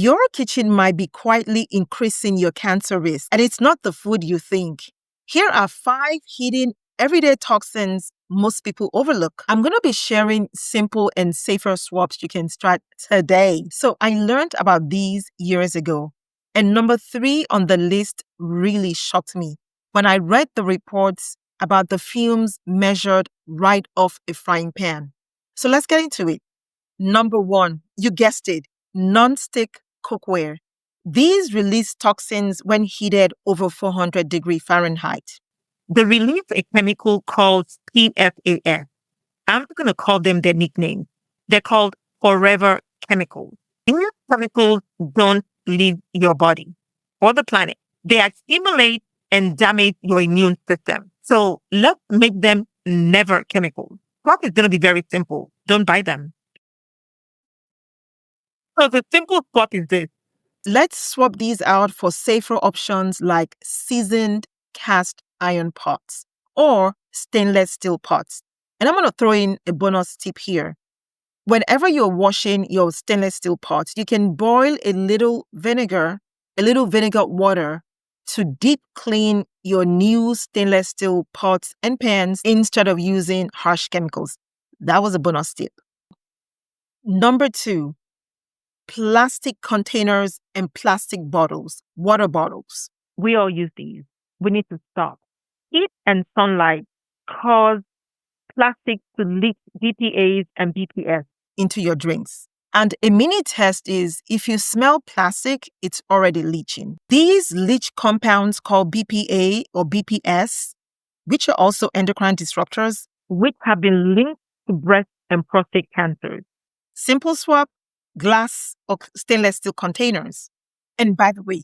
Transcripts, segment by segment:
Your kitchen might be quietly increasing your cancer risk, and it's not the food you think. Here are 5 hidden everyday toxins most people overlook. I'm going to be sharing simple and safer swaps you can start today. So I learned about these years ago. And number 3 on the list really shocked me when I read the reports about the fumes measured right off a frying pan. So let's get into it. Number 1, you guessed it, nonstick cookware. These release toxins when heated over 400 degrees Fahrenheit. They release a chemical called PFAS. I'm going to call them their nickname. They're called forever chemicals. These chemicals don't leave your body or the planet. They accumulate and damage your immune system. So let's make them never chemicals. Swap is going to be very simple. Don't buy them. So the simple swap is this. Let's swap these out for safer options like seasoned cast iron pots or stainless steel pots. And I'm going to throw in a bonus tip here. Whenever you're washing your stainless steel pots, you can boil a little vinegar water to deep clean your new stainless steel pots and pans instead of using harsh chemicals. That was a bonus tip. Number 2, plastic containers and plastic bottles, water bottles. We all use these. We need to stop. Heat and sunlight cause plastic to leak BPAs and BPS into your drinks. And a mini test is if you smell plastic, it's already leaching. These leach compounds called BPA or BPS, which are also endocrine disruptors, which have been linked to breast and prostate cancers. Simple swap, glass or stainless steel containers. And by the way,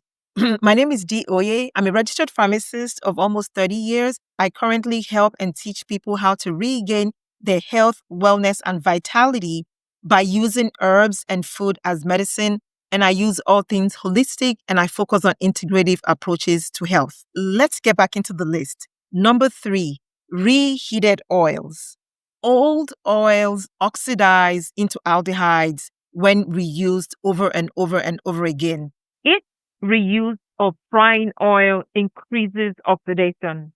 my name is Dee Oye. I'm a registered pharmacist of almost 30 years. I currently help and teach people how to regain their health, wellness, and vitality by using herbs and food as medicine. And I use all things holistic and I focus on integrative approaches to health. Let's get back into the list. Number 3, reheated oils. Old oils oxidize into aldehydes when reused over and over and over again. Each reuse of frying oil increases oxidation,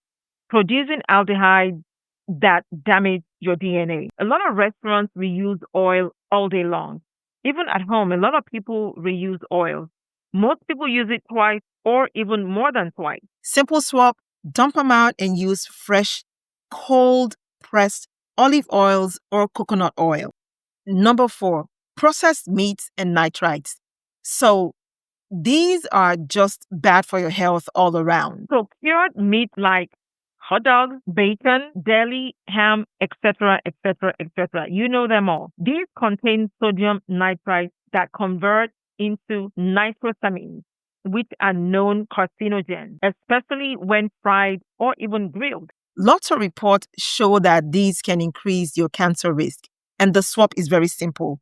producing aldehydes that damage your DNA. A lot of restaurants reuse oil all day long. Even at home, a lot of people reuse oil. Most people use it twice or even more than twice. Simple swap, dump them out and use fresh, cold pressed olive oils or coconut oil. Number 4, processed meats and nitrites. So these are just bad for your health all around. So cured meat like hot dogs, bacon, deli, ham, etc., etc., etc. You know them all. These contain sodium nitrites that convert into nitrosamines, which are known carcinogens, especially when fried or even grilled. Lots of reports show that these can increase your cancer risk, and the swap is very simple.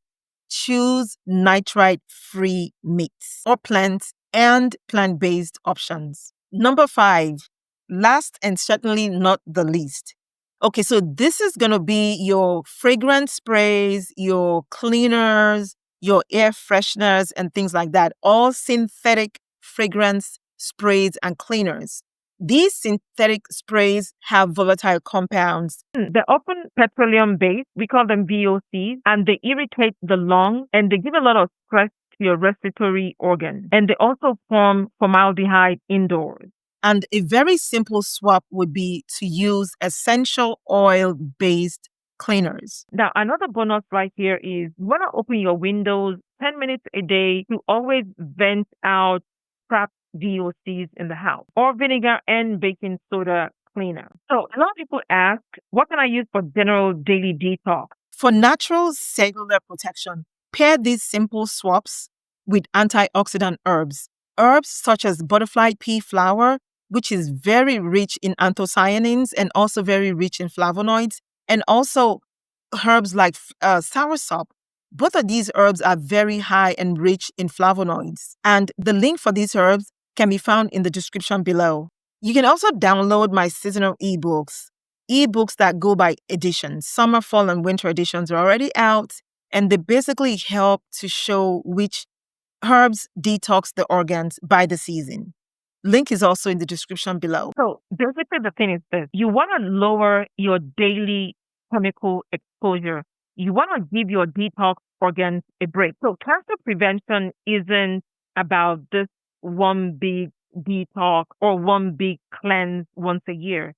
Choose nitrite-free meats or plants and plant-based options. Number 5, last and certainly not the least. Okay, so this is going to be your fragrance sprays, your cleaners, your air fresheners, and things like that. All synthetic fragrance sprays and cleaners. These synthetic sprays have volatile compounds. They're often petroleum-based. We call them VOCs, and they irritate the lungs, and they give a lot of stress to your respiratory organ. And they also form formaldehyde indoors. And a very simple swap would be to use essential oil-based cleaners. Now, another bonus right here is you want to open your windows 10 minutes a day to always vent out trapped VOCs in the house, or vinegar and baking soda cleaner. So a lot of people ask, what can I use for general daily detox? For natural cellular protection, pair these simple swaps with antioxidant herbs. Herbs such as butterfly pea flower, which is very rich in anthocyanins and also very rich in flavonoids, and also herbs like soursop. Both of these herbs are very high and rich in flavonoids. And the link for these herbs can be found in the description below. You can also download my seasonal ebooks that go by editions. Summer, fall, and winter editions are already out, and they basically help to show which Herbs detox the organs by the season. Link is also in the description below. So basically the thing is this. You want to lower your daily chemical exposure. You want to give your detox organs a break. So cancer prevention isn't about this one big detox or one big cleanse once a year.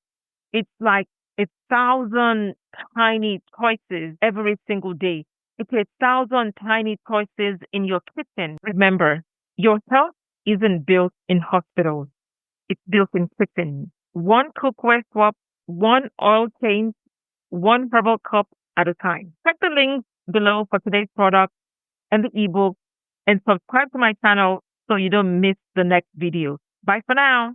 It's like 1,000 tiny choices every single day. It's 1,000 tiny choices in your kitchen. Remember, your health isn't built in hospitals. It's built in kitchen. One cookware swap, one oil change, one herbal cup at a time. Check the link below for today's product and the ebook and subscribe to my channel so you don't miss the next video. Bye for now.